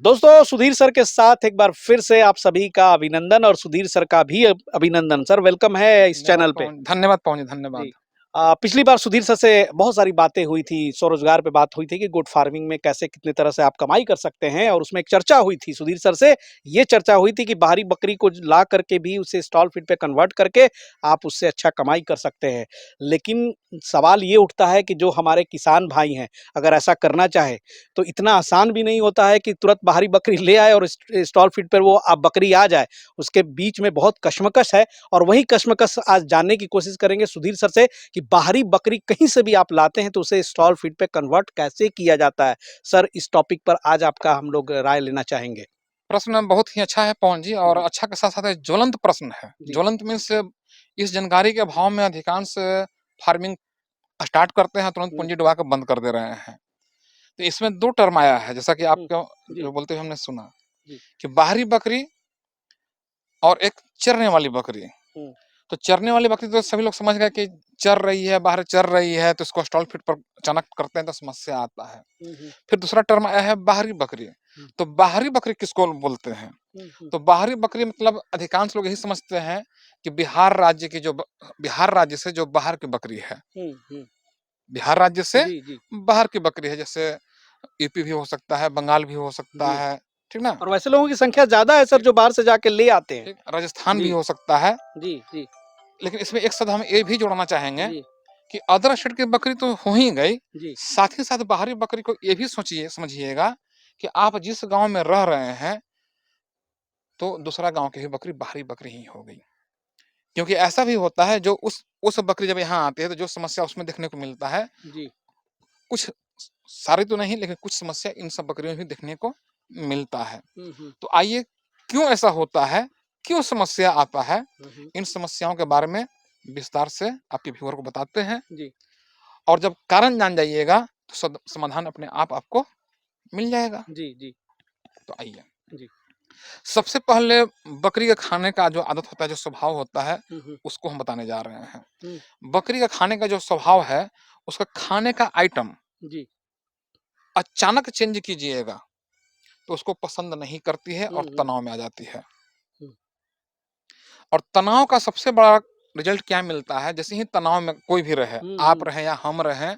दोस्तों सुधीर सर के साथ एक बार फिर से आप सभी का अभिनंदन और सुधीर सर का भी अभिनंदन। सर वेलकम है इस चैनल पे। धन्यवाद पवन जी, जी। धन्यवाद। पिछली बार सुधीर सर से बहुत सारी बातें हुई थी, स्वरोजगार पे बात हुई थी कि गुड फार्मिंग में कैसे कितने तरह से आप कमाई कर सकते हैं, और उसमें एक चर्चा हुई थी सुधीर सर से। ये चर्चा हुई थी कि बाहरी बकरी को ला करके भी उसे स्टॉल फीड पे कन्वर्ट करके आप उससे अच्छा कमाई कर सकते हैं। लेकिन सवाल ये उठता है कि जो हमारे किसान भाई हैं, अगर ऐसा करना चाहे तो इतना आसान भी नहीं होता है कि तुरंत बाहरी बकरी ले आए और स्टॉल फीड पर वो बकरी आ जाए। उसके बीच में बहुत कशमकश है, और वही कशमकश आज जानने की कोशिश करेंगे सुधीर सर से कि बाहरी बकरी कहीं से भी आप लाते हैं तो उसे स्टॉल फीड पे कन्वर्ट कैसे किया जाता है। सर इस टॉपिक पर आज आपका हम लोग राय लेना चाहेंगे। प्रश्न बहुत ही अच्छा है पवन जी, और जी। अच्छा के साथ साथ ज्वलंत प्रश्न है। जी। ज्वलंत मीन्स इस जानकारी के अभाव में अधिकांश फार्मिंग स्टार्ट करते हैं, तुरंत हम्म, पूंजी डुबा के बंद कर दे रहे हैं। तो इसमें दो टर्म आया है, जैसा कि हम्म, आपको जी। जो बोलते हुए हमने सुना जी। कि बाहरी बकरी और एक चरने वाली बकरी। हम्म, तो चरने वाली बकरी तो सभी लोग समझ गए कि चर रही है, बाहर चर रही है, तो इसको स्टॉल फीड पर अचानक करते हैं तो समस्या आता है। हम्म, फिर दूसरा टर्म आया है बाहरी बकरी। हम्म, तो बाहरी बकरी किसको बोलते हैं? हम्म, तो बाहरी बकरी मतलब अधिकांश लोग यही समझते हैं कि बिहार राज्य की बिहार राज्य से जो बाहर की बकरी है, हम्म, बिहार राज्य से जी जी। बाहर की बकरी है, जैसे यूपी भी हो सकता है, बंगाल भी हो सकता जी। है, ठीक ना? और वैसे लोगों की संख्या ज्यादा है सर ठीक, जो बाहर से जाके ले आते हैं। ठीक, राजस्थान भी जी। हो सकता है। जी। जी। लेकिन इसमें एक शब्द हम ये भी जोड़ना चाहेंगे जी। कि अदर स्टेट की बकरी तो हो ही गई, जी। साथ ही साथ बाहरी बकरी को ये भी सोचिए समझिएगा कि आप जिस गांव में रह रहे हैं, तो दूसरा गांव की भी बकरी बाहरी बकरी ही हो गई। क्योंकि ऐसा भी होता है, जो उस बकरी जब यहाँ आती है तो जो समस्या उसमें देखने को मिलता है, जी। कुछ सारी तो नहीं लेकिन कुछ समस्या इन सब बकरियों में भी देखने को मिलता है। हम्म, तो आइए, क्यों ऐसा होता है, क्यों समस्या आता है, हम्म, इन समस्याओं के बारे में विस्तार से आपके व्यूअर को बताते हैं। जी। और जब कारण जान जाइएगा तो समाधान अपने आप आपको मिल जाएगा। जी। जी। तो आइए, जी। सबसे पहले बकरी के खाने का जो आदत होता है, जो स्वभाव होता है, हम्म, उसको हम बताने जा रहे हैं। हम्म, बकरी का खाने का जो स्वभाव है, उसका खाने का आइटम जी। अचानक चेंज कीजिएगा तो उसको पसंद नहीं करती है और हम्म, तनाव में आ जाती है। हम्म, और तनाव का सबसे बड़ा रिजल्ट क्या मिलता है? जैसे ही तनाव में कोई भी रहे, आप हम्म, रहे या हम रहे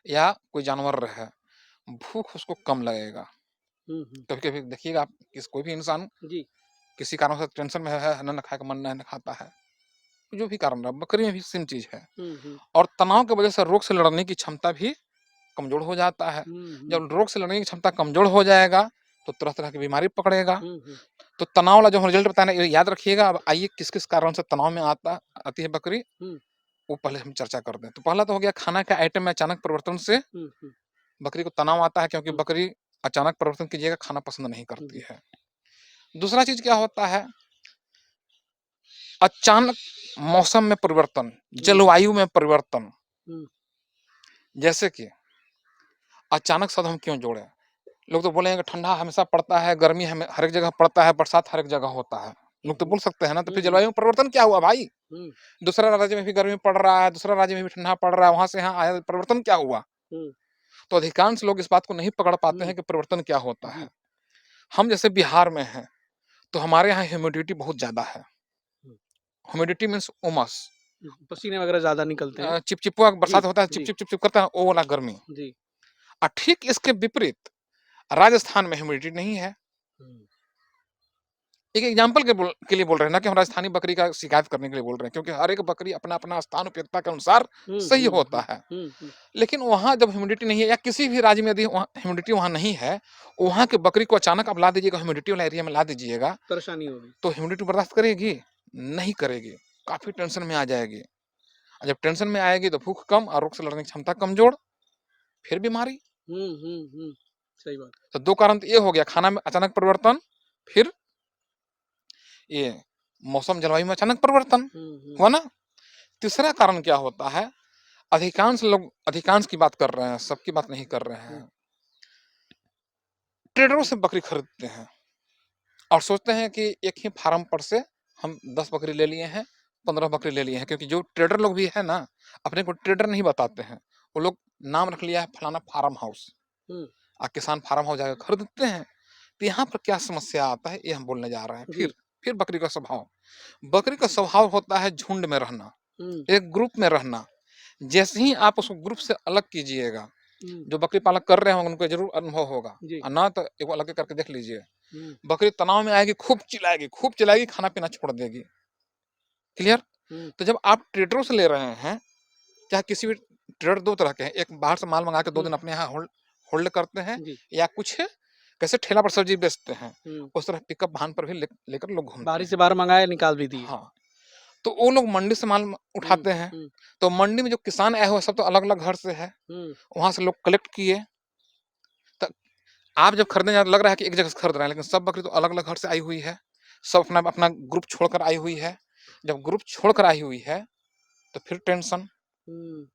या कोई जानवर रहे, भूख उसको कम लगेगा। हम्म, कभी कभी देखिएगा आप, कोई भी इंसान जी। किसी कारण से टेंशन में है, न खाए का मन नहीं खाता है, जो भी कारण रहा, बकरी में भी सेम चीज है। हम्म, और तनाव की वजह से रोग से लड़ने की क्षमता भी कमजोर हो जाता है। हम्म, जब रोग से लड़ने की क्षमता कमजोर हो जाएगा तो तरह तरह की बीमारी पकड़ेगा। हम्म, तो तनाव वाला जो हम रिजल्ट बताना है, ये याद रखिएगा। अब आइए, किस किस कारण से तनाव में आती है बकरी, हम्म, वो पहले हम चर्चा कर दें। तो पहला तो हो गया खाना के आइटम में अचानक परिवर्तन से हम्म, बकरी को तनाव आता है, क्योंकि हम्म, बकरी अचानक परिवर्तन कीजिएगा खाना पसंद नहीं करती जी। है। दूसरा चीज क्या होता है, अचानक मौसम में परिवर्तन, हम्म, जलवायु में परिवर्तन। हम्म, जैसे कि अचानक शब्द हम क्यों जोड़े? लोग तो बोलेंगे कि ठंडा हमेशा पड़ता है, गर्मी हमें हर एक जगह पड़ता है, बरसात हर एक जगह होता है। लोग तो हम्म, बोल सकते हैं ना, तो फिर हम्म, जलवायु में परिवर्तन क्या हुआ भाई? हम्म, दूसरा राज्य में भी गर्मी पड़ रहा है, दूसरा राज्य में भी ठंडा पड़ रहा है, वहां से यहाँ आया, परिवर्तन क्या हुआ? हम्म, तो अधिकांश लोग इस बात को नहीं पकड़ पाते हम्म, हैं कि परिवर्तन क्या होता है। जी। हम जैसे बिहार में हैं, तो हमारे यहाँ ह्यूमिडिटी बहुत ज्यादा है। हम्म, ह्यूमिडिटी मीन्स उमस। पसीने वगैरह ज्यादा निकलते हैं। चिपचिपा जी। बरसात होता है, चिप जी। चिप चिप चिप करता है, वो वाला गर्मी। जी। और ठीक इसके विपरीत राजस्थान में ह्यूमिडिटी नहीं है। हम्म, एक एग्जाम्पल के लिए बोल रहे हैं ना, कि हम राजस्थानी बकरी का शिकायत करने के लिए बोल रहे हैं, क्योंकि हर एक बकरी अपना अपना स्थान उपयोगिता के अनुसार हम्म, सही हम्म, होता है। हम्म, लेकिन वहां जब ह्यूमिडिटी नहीं है, या किसी भी राज्य में यदि ह्यूमिडिटी वहां नहीं है, वहां की बकरी को अचानक आप ला दीजिएगा ह्यूमिडिटी वाला एरिया में ला दीजिएगा, परेशानी होगी। तो ह्यूमिडिटी बर्दाश्त करेगी? नहीं करेगी, काफी टेंशन में आ जाएगी। और जब टेंशन में आएगी तो भूख कम और रोग से लड़ने की क्षमता कमजोर, फिर बीमारी। सही बात। तो दो कारण तो ये हो गया, खाना में अचानक परिवर्तन, फिर ये मौसम जलवायु में अचानक परिवर्तन, हम्म, हुआ ना? तीसरा कारण क्या होता है, अधिकांश लोग, अधिकांश की बात कर रहे हैं, सबकी बात नहीं कर रहे हम्म, हैं, ट्रेडरों से बकरी खरीदते हैं और सोचते हैं कि एक ही फार्म पर से हम 10 बकरी ले लिए हैं, 15 बकरी ले लिए हैं। क्योंकि जो ट्रेडर लोग भी है ना, अपने को ट्रेडर नहीं बताते हैं, वो लोग नाम रख लिया है फलाना फार्म हाउस, हम्म, किसान फार्म हाउस जाकर खरीदते हैं। तो यहाँ पर क्या समस्या आता है, ये हम बोलने जा रहे हैं। जी। फिर बकरी का स्वभाव। बकरी का स्वभाव होता है झुंड में रहना, हुँ, एक ग्रुप में रहना। जैसे ही आप उसको ग्रुप से अलग कीजिएगा, हुँ, जो बकरी पालक कर रहे होंगे उनको ज़रूर अनुभव होगा, जी। और ना तो एक बार अलग करके देख लीजिए। हुँ, बकरी तनाव में आएगी, खूब चिल्लाएगी, खाना-पीना छोड़ देगी। क्लियर? हुँ, तो जब आप ट्रेडरों से ले रहे हैं, चाहे किसी भी ट्रेडर 2 तरह के हैं, एक बाहर से माल मँगा के 2 हुँ, दिन अपने यहाँ होल्ड होल्ड करते हैं, जी। या कुछ कैसे ठेला पर सब्ज़ी बेचते हैं, हुँ, उस तरह पिकअप वाहन पर भी लेकर लोग घूमते बाहरी से हैं। बाहर मँगाया, निकाल भी दिए। हाँ, तो वो लोग मंडी से माल हुँ, उठाते हैं, हुँ, तो मंडी में जो किसान आए हुए हैं, सब तो अलग-अलग घर से है, हुँ, वहाँ से लोग कलेक्ट किए। त आप जब खरीदने जाते लग रहा है कि एक जगह से खरीद रहे हैं, लेकिन सब बकरी तो अलग-अलग घर से आई हुई है। सब अपना-अपना ग्रुप छोड़कर आई हुई है। जब ग्रुप छोड़कर आई हुई है, तो फिर टेंशन। हुँ,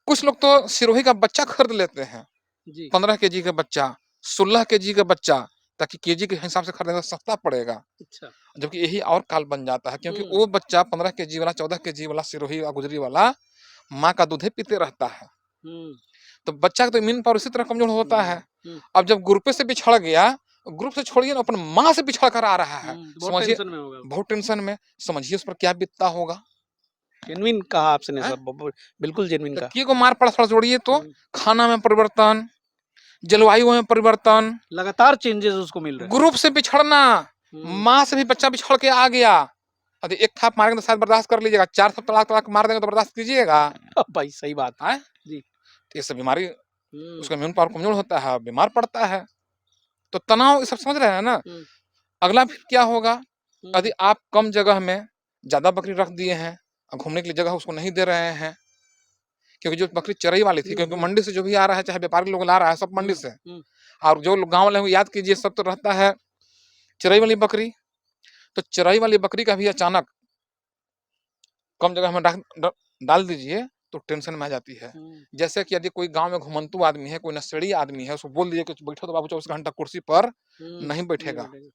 कुछ लोग तो सिरोही का बच्चा खरीद लेते हैं, जी। 15 केजी का बच्चा, 16 केजी का बच्चा, ताकि केजी के हिसाब से खरीदेंगे तो सस्ता पड़ेगा। अच्छा। जबकि यही और काल बन जाता है, क्योंकि हुँ, वो बच्चा 15 केजी वाला, 14 केजी वाला सिरोही या गुजरी वाला माँ का दूध ही पीते रहता है। हुँ, तो बच्चा का तो इम्यून पावर इसी तरह कमज़ोर होता है। हुँ, हुँ, अब जब ग्रुपे से बिछड़ गया, ग्रुप से छोड़िए ना, अपन माँ से बिछड़ कर आ रहा है। बहुत समझिए, टेंशन में होगा वो। बहुत टेंशन में, समझिए उस पर क्या बीतता होगा, जेनुइन कहा आपने हैं? सर, ब बिल्कुल जेनुइन कहा। लड़कियों को मार पड़ छोड़िए तो हुँ, खाना में परिवर्तन, जलवायु में परिवर्तन, लगातार चेंजेज़ उसको मिल रहे हैं। ग्रुप से बिछड़ना, हुँ, माँ से भी बच्चा बिछड़ के आ गया। अरे एक थाप मारेंगे तो शायद बर्दाश्त कर लीजिएगा, 4 थाप तड़ाक-तड़ाक मार देंगे तो बर्दाश्त कीजिएगा? भाई सही बात। हैं? जी। तो ये सब बीमारी, हुँ, उसका इम्यून पावर कमज़ोर होता है, बीमार पड़ता है। तो तनाव ये सब समझ रहे हैं ना? हुँ, अगला फिर क्या होगा? हुँ, यदि आप कम जगह में ज़्यादा बकरी रख दिए हैं और घूमने के लिए जगह उसको नहीं दे रहे हैं, क्योंकि जो बकरी चरई वाली थी, हुँ, क्योंकि हुँ, मंडी से जो भी आ रहा है, चाहे व्यापारी लोग ला रहा है, सब मंडी हुँ, से। हुँ, और जो लोग गाँव वाले हैं, वो याद कीजिए, सब तो रहता है चरई वाली बकरी। तो चरई वाली बकरी का भी अचानक कम जगह में डाल दीजिए, तो टेंशन में आ जाती है। हुँ, जैसे कि यदि कोई गाँव में घुमंतू आदमी है, कोई नशेड़ी आदमी है, उसको बोल दीजिए कि बैठो तो बाबू 24 घंटा कुर्सी पर, हुँ, नहीं नहीं बैठेगा, बैठेगा।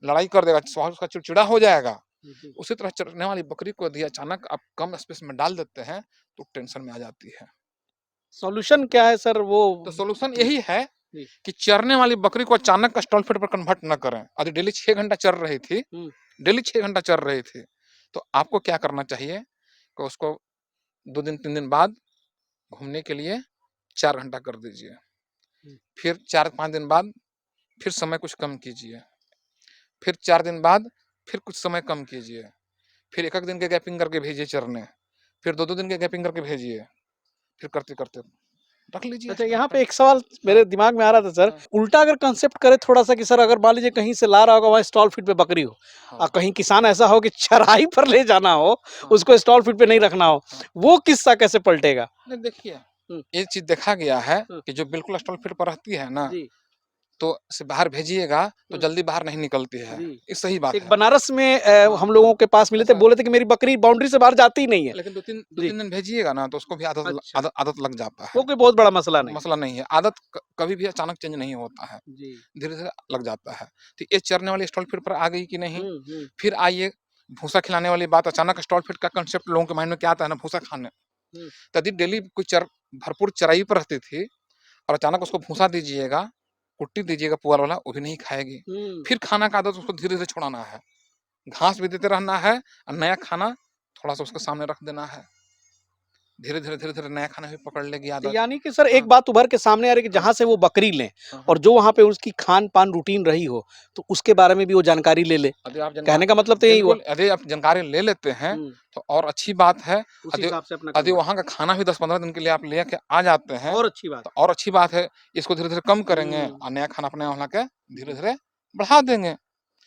लड़ाई कर देगा, स्वभाव उसका चिड़चिड़ा हो जाएगा। जी। उसी तरह चरने वाली बकरी को यदि अचानक आप कम स्पेस में डाल देते हैं, तो टेंशन में आ जाती है। सॉल्यूशन क्या है सर वो? तो सॉल्यूशन जी, यही है जी। कि चरने वाली बकरी को अचानक स्टॉल फीड पर कन्वर्ट ना करें। यदि डेली 6 घंटा चर रही थी, हुँ, डेली 6 घंटा चर रही थी, तो आपको क्या करना चाहिए कि उसको 2 दिन 3 दिन बाद घूमने के लिए 4 घंटा कर दीजिए। हुँ, फिर 4-5 दिन बाद फिर समय कुछ कम कीजिए। फिर 4 दिन बाद फिर कुछ समय कम कीजिए। फिर 1-1 दिन के गैपिंग करके भेजिए चरने। फिर 2-2 दिन के गैपिंग करके भेजिए। फिर करते-करते रख लीजिए अच्छा स्टॉल यहाँ पे। पे एक सवाल हाँ, मेरे दिमाग में आ रहा था सर, हाँ, उल्टा अगर कंसेप्ट करें थोड़ा-सा कि सर अगर मान लीजिए कहीं से ला रहा होगा वहाँ स्टॉल फीड पे बकरी हो, हाँ, कहीं किसान ऐसा हो कि चराई पर ले जाना हो, हाँ, उसको स्टॉल फीड पे नहीं रखना हो, हाँ। वो किस्सा कैसे पलटेगा? नहीं देखिए, हुँ, ये चीज़ देखा गया है हुँ, कि जो बिल्कुल स्टॉल फीड पर रहती है ना, जी, तो उसे बाहर भेजिएगा तो हुँ, जल्दी बाहर नहीं निकलती है। जी। ये सही बात एक है। बनारस में हाँ, हम लोगों के पास मिले थे, ऐसा बोले थे कि मेरी बकरी बाउंड्री से बाहर जाती ही नहीं है। लेकिन 2-3 जी, दिन भेजिएगा ना, तो उसको भी अच्छा, आदत लग जाता है। वो कोई बहुत बड़ा मसला नहीं। मसला नहीं है। आदत कभी भी अचानक चेंज नहीं होता है। जी। धीरे-धीरे लग जाता है। तो ये चरने वाली स्टॉल फीड पर आ गई कि नहीं? हुँ, हुँ, फिर आइए भूसा खिलाने वाली बात। अचानक स्टॉल फीड का कांसेप्ट लोगों के माइंड में क्या आता है ना, भूसा खाने। हुँ, तो यदि डेली कोई भरपूर चराई पर रहती थी और अचानक उसको भूसा दीजिएगा, कुट्टी दीजिएगा पुअर वाला, वो भी नहीं खाएगी। हुँ। फिर खाना का आदत उसको धीरे-धीरे छुड़ाना है। घास भी देते रहना है और नया खाना थोड़ा-सा उसके सामने रख देना है। धीरे-धीरे, धीरे-धीरे नया खाना भी पकड़ लेगी तो आदत। यानी कि सर हाँ, एक बात उभर के सामने आ रही है कि हाँ, जहाँ से वो बकरी लें हाँ, और हाँ। जो वहाँ पे उसकी खान-पान रूटीन रही हो, तो उसके बारे में भी वो जानकारी ले ले। यदि आप कहने का मतलब तो यही हुआ। बिल्कुल, यदि आप जानकारी ले लेते हैं, हुँ, तो और अच्छी बात है। उसी यदि हिसाब से अपना यदि करवाएँ। वहाँ का खाना भी 10-15 दिन के लिए आप लेके आ जाते हैं, और अच्छी बात तो है। और अच्छी बात है। इसको धीरे-धीरे कम करेंगे हुँ, और नया खाना अपने यहाँ के जी, धीरे-धीरे बढ़ा देंगे। अब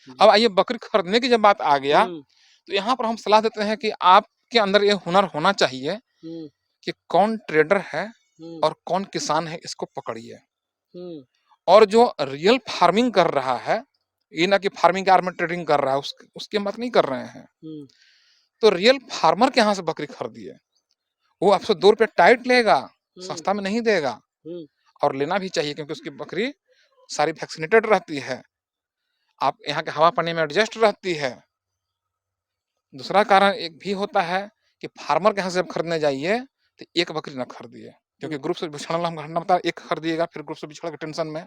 जी। आइए बकरी खरीदने की जब बात आ गया, हुँ, तो यहाँ पर हम सलाह देते हैं कि आपके अंदर ये हुनर होना चाहिए हुँ, कि कौन ट्रेडर है हुँ, और कौन किसान है, इसको पकड़िए। हुँ, और जो रियल फार्मिंग कर रहा है, ये ना कि फार्मिंग के आड़ में ट्रेडिंग कर रहा है, उसकी हम बात नहीं कर रहे हैं। हुँ, तो रियल फार्मर के यहाँ से बकरी खरीदिए। वो आपसे 2 रुपए टाइट लेगा, हुँ, सस्ता में नहीं देगा। हुँ, और लेना भी चाहिए, क्योंकि उसकी बकरी सारी वैक्सीनेटेड रहती है। आप यहाँ के हवा पानी में एडजस्ट रहती है। दूसरा कारण एक भी होता है कि फार्मर के यहाँ से जब खरीदने जाइए, तो एक बकरी ना खरीदिए। क्योंकि ग्रुप से बिछड़ना हम घटना बता, एक खरीदिएगा फिर ग्रुप से बिछड़ के टेंशन में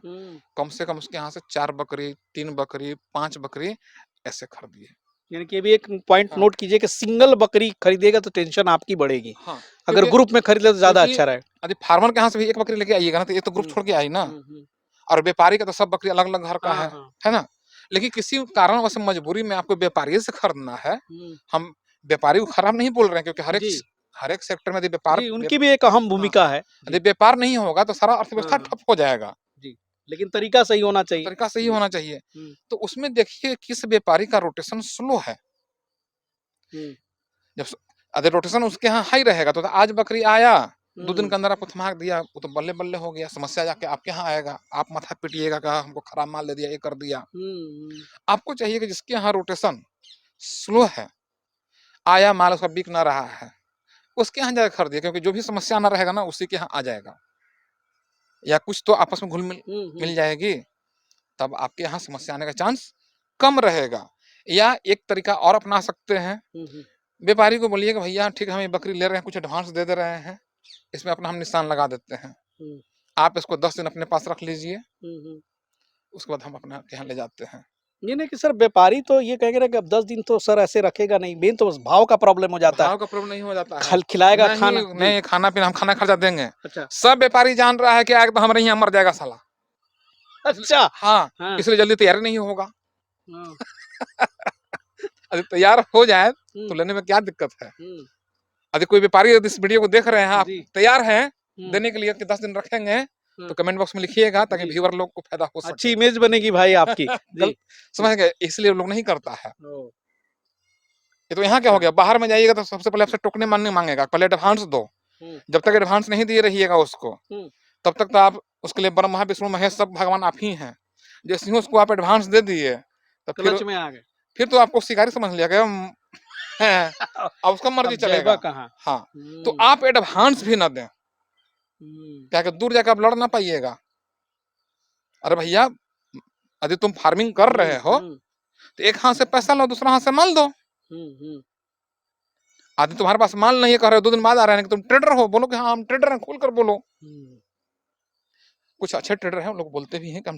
कम से कम उसके यहाँ से 4 बकरी, 3 बकरी, 5 बकरी ऐसे खरीदिए। यानी कि ये भी एक पॉइंट हाँ। नोट कीजिए कि सिंगल बकरी खरीदिएगा तो टेंशन आपकी बढ़ेगी। हाँ, अगर क्योंकि ग्रुप में खरीदे तो ज़्यादा क्योंकि अच्छा रहेगा। यदि फार्मर के यहाँ से भी 1 बकरी लेके आइएगा ना, तो ये तो ग्रुप छोड़ के आई ना, और व्यापारी का तो सब बकरी अलग-अलग घर का हाँ, हाँ। है ना? लेकिन किसी कारणवश मजबूरी में आपको व्यापारी से खरीदना है, हम व्यापारी को खराब नहीं बोल रहे हैं, क्योंकि जी। हर एक सेक्टर में यदि व्यापार जी, उनकी भी एक अहम हाँ, भूमिका है। यदि व्यापार नहीं होगा तो सारा अर्थव्यवस्था हाँ। ठप हो जाएगा। जी, लेकिन तरीका सही होना चाहिए। तरीका सही जी। होना चाहिए। हुँ, तो उसमें देखिए किस व्यापारी का रोटेशन स्लो है। हुँ, जब स यदि रोटेशन उसके यहाँ हाई रहेगा तो आज बकरी आया, 2 दिन हुँ, के अंदर आपको थमा दिया, वो तो बल्ले-बल्ले हो गया, समस्या जाके आपके यहाँ आएगा। आप माथा पीटिएगा कि हमको खराब माल दे दिया, ये कर दिया। हुँ, आपको चाहिए कि जिसके यहाँ रोटेशन स्लो है, आया माल उसका बिक ना रहा है, उसके यहाँ जाके खरीदिए, क्योंकि जो भी समस्या आना रहेगा ना उसी के यहाँ आ जाएगा। या कुछ तो आपस में घुल-मिल हुँ, मिल हुँ, जाएगी, तब आपके यहाँ समस्या आने का चांस कम रहेगा। या एक तरीका और अपना सकते हैं, हुँ, हुँ, व्यापारी को बोलिए कि भैया ठीक है हम ये बकरी ले रहे हैं, कुछ एडवांस दे दे रहे हैं, इसमें अपना हम निशान लगा देते हैं। हुँ, आप इसको 10 दिन अपने पास रख लीजिए, हुँ, हुँ। उसके बाद हम अपने आपके यहाँ ले जाते हैं। ये नहीं कि सर व्यापारी तो ये कहेंगे ना कि अब 10 दिन तो सर ऐसे रखेगा नहीं, मेन तो बस भाव का प्रॉब्लम हो जाता है। भाव का प्रॉब्लम नहीं हो जाता है। खिलाएगा नहीं, खाना जी, नहीं खाना-पीना हम खाना खर्चा देंगे। अच्छा, सब व्यापारी जान रहा है कि आगे तो हमारे यहाँ मर जाएगा साला। अच्छा, हाँ, हाँ, इसलिए जल्दी तैयारी नहीं होगा। हाँ, यदि तैयार हो जाए तो हुँ, लेने में क्या दिक्कत है? हुँ, यदि कोई व्यापारी यदि इस वीडियो को देख रहे हैं, आप जी, तैयार हैं हुँ, देने के लिए कि 10 दिन रखेंगे, हाँ, तो कमेंट बॉक्स में लिखिएगा ताकि जी, व्यूअर लोग को फ़ायदा हो अच्छी सके। इमेज बनेगी भाई आपकी। जी, गलत समझ गए? इसलिए लोग नहीं करता है। ओह! ये तो यहाँ क्या हो अच्छा, गया, बाहर में जाइएगा तो सबसे पहले आपसे टोकने मानने माँगेगा, पहले एडवांस दो। हुँ, जब तक एडवांस नहीं दिए रहिएगा उसको, हुँ, तब तक तो आप उसके लिए ब्रह्मा, विष्णु, महेश सब भगवान आप ही हैं। जैसे ही उसको आप एडवांस दे दिए, तो क्लच में आ गए। फिर तो आपको शिकारी समझ लिया गया हैं, अब उसका मर्ज़ी अब जाइबा चलेगा। कहाँ? हाँ, तो हुँ, आप एडवांस भी ना दें, हुँ, क्या कि दूर जाके आप लड़ ना पाइएगा। अरे भैया, यदि तुम फार्मिंग कर हुँ, रहे हो, हुँ, तो एक हाथ से पैसा लो, दूसरा हाथ से माल दो। हुँ, हुँ, यदि तुम्हारे पास माल नहीं है, कह रहे हो 2 दिन बाद आ रहे हैं कि तुम ट्रेडर हो, बोलो कि हाँ, हम ट्रेडर हैं, खोल कर बोलो। हुँ, कुछ अच्छे ट्रेडर हैं, वो लोग बोलते भी हैं कि हम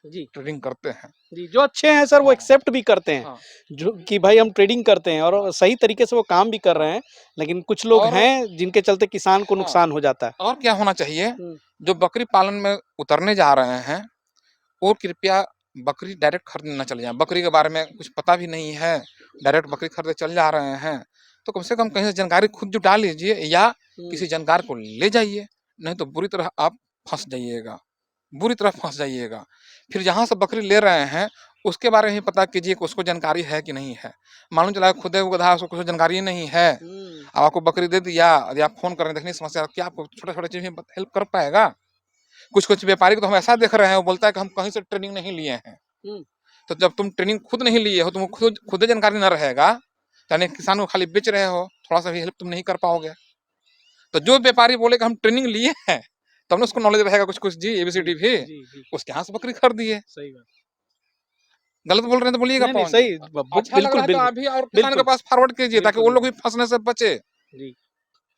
जी। ट्रेडिंग करते हैं। जी, जो अच्छे हैं सर वो हाँ, एक्सेप्ट भी करते हैं, हाँ, जो कि भाई हम ट्रेडिंग करते हैं हाँ, और सही तरीके से वो काम भी कर रहे हैं, लेकिन कुछ लोग और हैं जिनके चलते किसान को हाँ, नुकसान हो जाता है। और क्या होना चाहिए, हुँ, जो बकरी पालन में उतरने जा रहे हैं, वो कृपया बकरी डायरेक्ट खरीदने ना चले जाएँ। बकरी के बारे में कुछ पता भी नहीं है, डायरेक्ट बकरी खरीदने चल जा रहे हैं, तो कम से कम कहीं से जानकारी खुद जुटा लीजिए या हुँ, किसी जानकार को ले जाइए, नहीं तो बुरी तरह आप फँस जाइएगा, बुरी तरह फँस जाइएगा। फिर जहाँ से बकरी ले रहे हैं, उसके बारे में भी पता कीजिए कि उसको जानकारी है कि नहीं है। मालूम चला खुदे वो गधा है, उसको कुछ जानकारी ही नहीं है, हुँ, अब आपको बकरी दे दिया, यदि आप फ़ोन कर रहे हैं, देखने समस्या, क्या आपको छोटे-छोटे चीज़ में हेल्प कर पाएगा? कुछ-कुछ व्यापारी को तो हम ऐसा देख रहे हैं, वो बोलता है कि हम कहीं से ट्रेनिंग नहीं लिए हैं। हुँ, तो जब तुम ट्रेनिंग खुद नहीं लिए हो, तुमको खुद जानकारी ना रहेगा, यानी किसान को खाली बेच रहे हो, थोड़ा-सा भी हेल्प तुम नहीं कर पाओगे। तो जो व्यापारी बोले कि हम ट्रेनिंग लिए हैं, तब ना उसको नॉलेज रहेगा कुछ-कुछ जी, जी, एबीसीडी भी, जी, जी, उसके यहाँ से बकरी खरीदिए। सही बात। गलत बोल रहे हैं तो बोलिएगा नहीं, नहीं पवन जी। सही ब बु अच्छा लग बिल्कुल, रहा है तो बिल्कुल, आप भी और किसान के बिल्कुल, पास फॉरवर्ड कीजिए ताकि बिल्कुल, वो लोग बिल्कुल। भी फँसने से बचे। जी,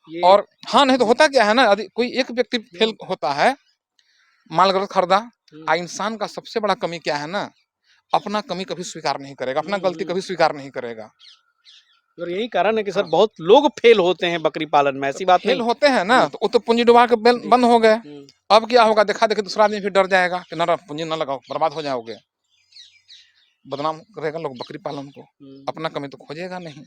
ये और हाँ, नहीं तो जी, होता क्या है ना, यदि कोई एक व्यक्ति फेल हुँ, होता है, माल गलत खरीदा, हुँ, इंसान का सबसे बड़ा कमी क्या है ना, अपना कमी कभी स्वीकार नहीं करेगा, अपना हुँ, गलती हुँ। कभी स्वीकार नहीं करेगा। और यही कारण है कि सर हाँ, बहुत लोग फेल होते हैं बकरी पालन में, तो ऐसी बात फेल नहीं। होते हैं ना, जी, तो वो तो पूँजी डुबा के जी, बंद हो गए। हुँ, अब क्या होगा, देखा-देखी दूसरा आदमी फिर डर जाएगा कि ना पूँजी ना लगाओ, बर्बाद हो जाओगे। बदनाम करेगा लोग बकरी पालन को, हुँ। अपना कमी तो खोजेगा नहीं।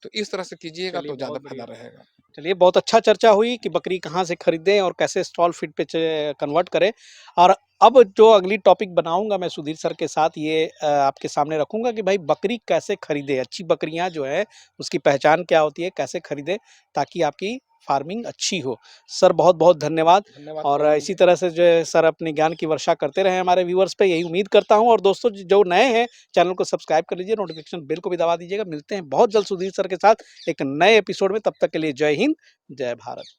तो इस तरह से कीजिएगा चलिए तो ज़्यादा बहुत बढ़िया। फ़ायदा रहेगा। चलिए बहुत अच्छा चर्चा हुई कि बकरी कहाँ से खरीदें और कैसे स्टॉल फीड पे कन्वर्ट करें। और अब जो अगली टॉपिक बनाऊंगा मैं सुधीर सर के साथ ये आपके सामने रखूंगा कि भाई बकरी कैसे खरीदें, अच्छी बकरियां जो है उसकी पहचान क्या होती है, कैसे खरीदें ताकि आपकी फार्मिंग अच्छी हो। सर बहुत बहुत धन्यवाद। धन्यवाद और पवन इसी जी। तरह से जो है सर अपने ज्ञान की वर्षा करते रहे हमारे व्यूअर्स पे, यही उम्मीद करता हूँ। और दोस्तों जो नए हैं चैनल को सब्सक्राइब कर लीजिए, नोटिफिकेशन बेल को भी दबा दीजिएगा। मिलते हैं बहुत जल्द सुधीर सर के साथ एक नए एपिसोड में, तब तक के लिए जय हिंद, जय भारत।